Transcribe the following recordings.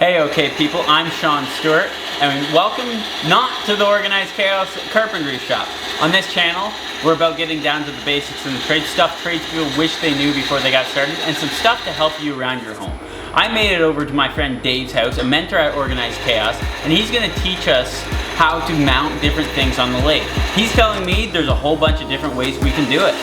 Hey, okay people, I'm Sean Stewart, and welcome not to the Organized Chaos Carpentry Shop. On this channel, we're about getting down to the basics in the trade, stuff tradespeople wish they knew before they got started, and some stuff to help you around your home. I made it over to my friend Dave's house, a mentor at Organized Chaos, and he's going to teach us how to mount different things on the lathe. He's telling me there's a whole bunch of different ways we can do it.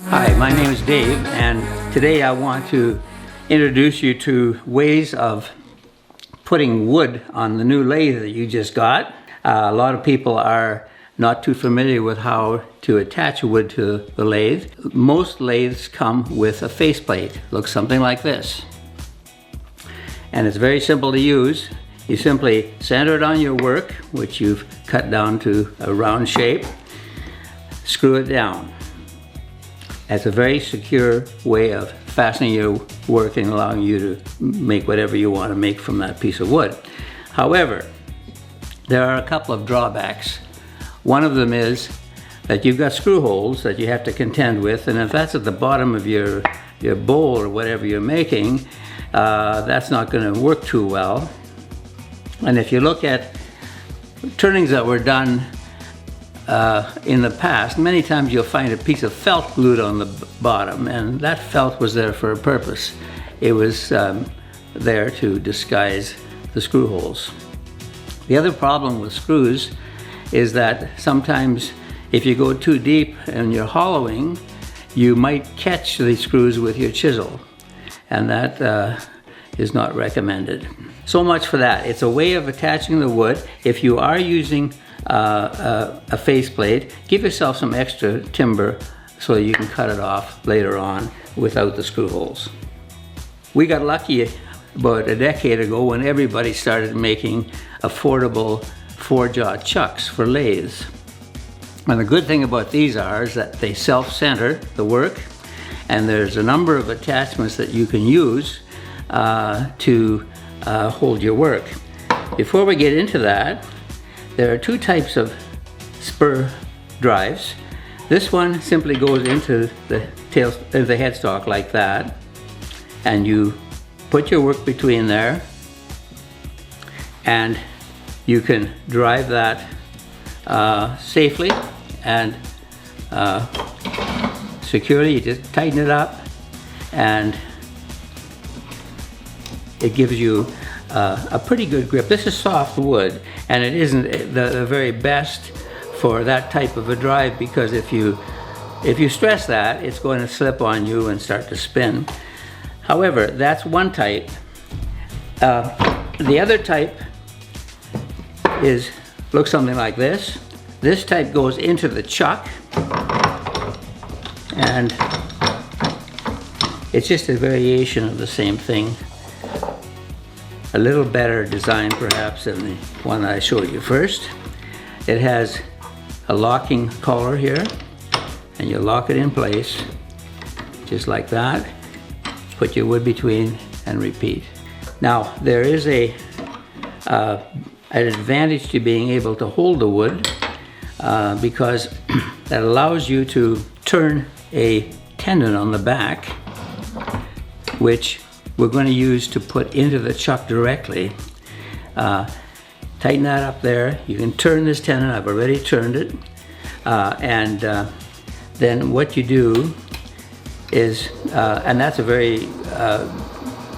Hi, my name is Dave, and today I want to introduce you to ways of putting wood on the new lathe that you just got. A lot of people are not too familiar with how to attach wood to the lathe. Most lathes come with a faceplate. Looks something like this. And it's very simple to use. You simply center it on your work, which you've cut down to a round shape. Screw it down. That's a very secure way of fastening your work and allowing you to make whatever you want to make from that piece of wood. However, there are a couple of drawbacks. One of them is that you've got screw holes that you have to contend with, and if that's at the bottom of your bowl or whatever you're making, that's not going to work too well. And if you look at turnings that were done in the past, many times you'll find a piece of felt glued on the bottom, and that felt was there for a purpose. It was there to disguise the screw holes. The other problem with screws is that sometimes if you go too deep and you're hollowing, you might catch the screws with your chisel, and that is not recommended. So much for that. It's a way of attaching the wood. If you are using a faceplate, give yourself some extra timber so you can cut it off later on without the screw holes. We got lucky about a decade ago when everybody started making affordable 4-jaw chucks for lathes. And the good thing about these is that they self-center the work, and there's a number of attachments that you can use to hold your work. Before we get into that, there are two types of spur drives. This one simply goes into the headstock like that, and you put your work between there, and you can drive that safely and securely. You just tighten it up, and it gives you a pretty good grip. This is soft wood, and it isn't the very best for that type of a drive, because if you stress that, it's going to slip on you and start to spin. However, that's one type. The other type looks something like this. This type goes into the chuck, and it's just a variation of the same thing. A little better design perhaps than the one that I showed you first. It has a locking collar here, and you lock it in place just like that. Put your wood between and repeat. Now there is an advantage to being able to hold the wood because that allows you to turn a tendon on the back, which we're going to use to put into the chuck directly. Tighten that up there. You can turn this tendon. I've already turned it. And then what you do is, and that's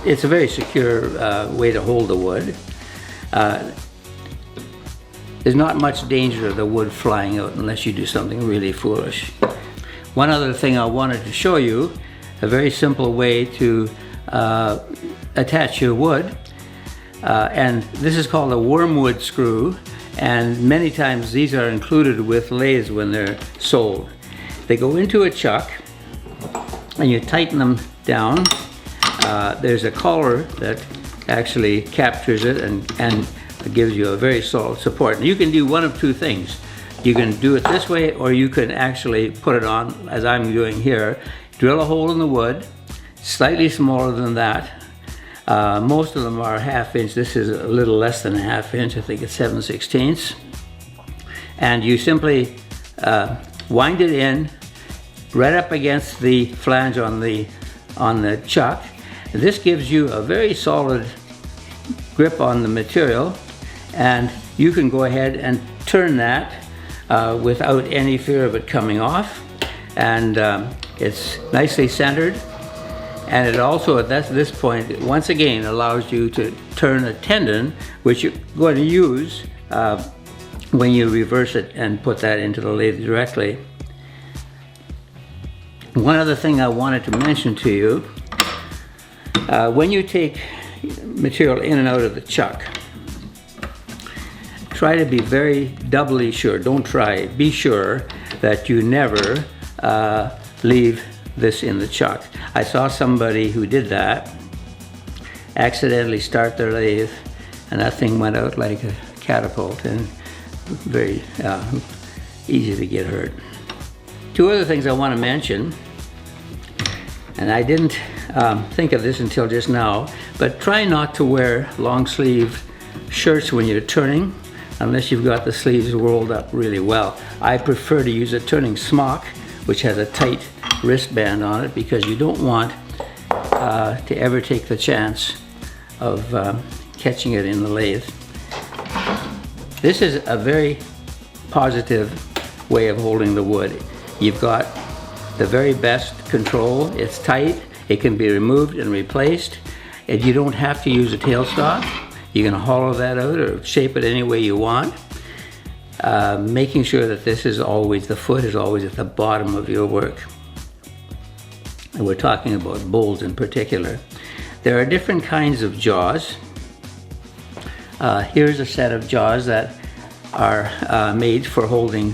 it's a very secure way to hold the wood. There's not much danger of the wood flying out unless you do something really foolish. One other thing I wanted to show you, a very simple way to attach your wood, and this is called a Wormwood Screw, and many times these are included with lathes when they're sold. They go into a chuck and you tighten them down. There's a collar that actually captures it and gives you a very solid support. And you can do one of two things. You can do it this way, or you can actually put it on, as I'm doing here. Drill a hole in the wood, slightly smaller than that. Most of them are 1/2 inch. This is a little less than 1/2 inch. I think it's 7/16. And you simply wind it in right up against the flange on the chuck. This gives you a very solid grip on the material, and you can go ahead and turn that without any fear of it coming off. And it's nicely centered, and it also at this point once again allows you to turn a tendon, which you're going to use when you reverse it and put that into the lathe directly. One other thing I wanted to mention to you, when you take material in and out of the chuck, try to be very doubly sure. Don't try, be sure that you never leave this in the chuck. I saw somebody who did that accidentally start their lathe, and that thing went out like a catapult, and very easy to get hurt. Two other things I want to mention, and I didn't think of this until just now, but try not to wear long sleeve shirts when you're turning unless you've got the sleeves rolled up really well. I prefer to use a turning smock, which has a tight wristband on it, because you don't want to ever take the chance of catching it in the lathe. This is a very positive way of holding the wood. You've got the very best control. It's tight, it can be removed and replaced, and you don't have to use a tailstock. You can hollow that out or shape it any way you want. Making sure that this is always, the foot is always at the bottom of your work. And we're talking about bowls in particular. There are different kinds of jaws. Here's a set of jaws that are made for holding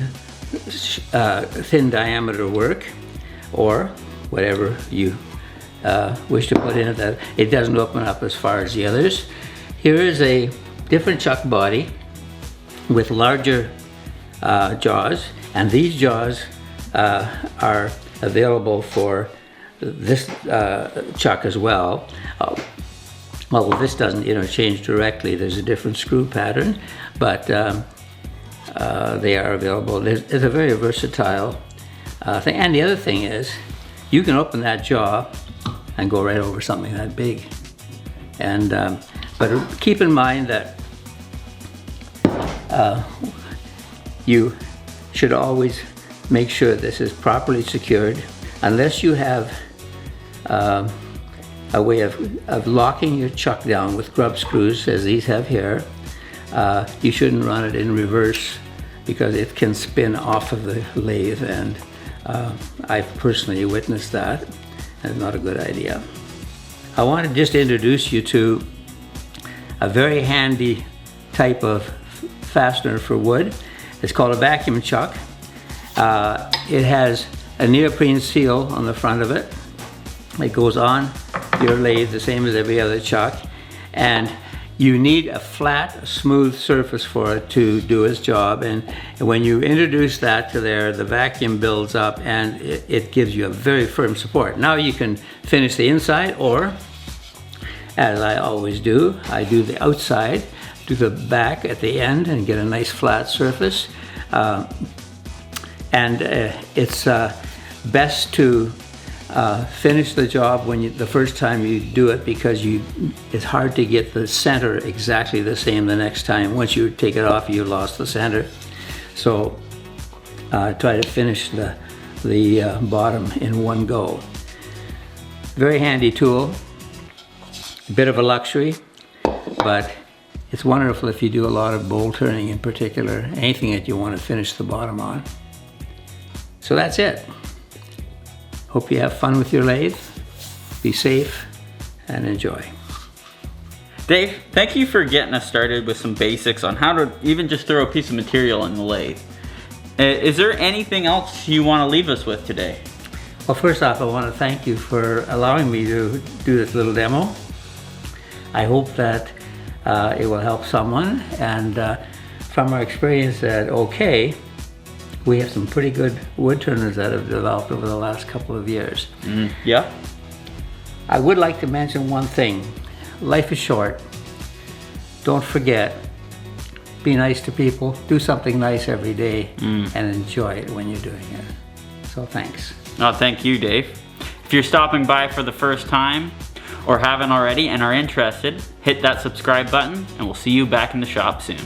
thin diameter work, or whatever you wish to put in it, that it doesn't open up as far as the others. Here is a different chuck body with larger jaws, and these jaws are available for this chuck as well. Well, this doesn't interchange directly. There's a different screw pattern, but they are available. It's a very versatile thing. And the other thing is, you can open that jaw and go right over something that big. And but keep in mind that you should always make sure this is properly secured. Unless you have a way of locking your chuck down with grub screws, as these have here, you shouldn't run it in reverse, because it can spin off of the lathe, and I've personally witnessed that. That's not a good idea. I want to just introduce you to a very handy type of fastener for wood. It's called a vacuum chuck. It has a neoprene seal on the front of it. It goes on your lathe the same as every other chuck, and you need a flat, smooth surface for it to do its job. And when you introduce that to there, the vacuum builds up and it gives you a very firm support. Now you can finish the inside, or, as I always do, I do the outside, do the back at the end, and get a nice flat surface. It's best to finish the job when the first time you do it, because it's hard to get the center exactly the same the next time. Once you take it off, you lost the center. So try to finish the bottom in one go. Very handy tool, a bit of a luxury, but it's wonderful if you do a lot of bowl turning in particular, anything that you want to finish the bottom on. So that's it. Hope you have fun with your lathe. Be safe and enjoy. Dave, thank you for getting us started with some basics on how to even just throw a piece of material in the lathe. Is there anything else you want to leave us with today? Well, first off, I want to thank you for allowing me to do this little demo. I hope that it will help someone, and from our experience at OK, we have some pretty good wood turners that have developed over the last couple of years. Yeah. I would like to mention one thing. Life is short. Don't forget, be nice to people, do something nice every day, and enjoy it when you're doing it. So thanks. Oh, thank you, Dave. If you're stopping by for the first time, or haven't already and are interested, hit that subscribe button, and we'll see you back in the shop soon.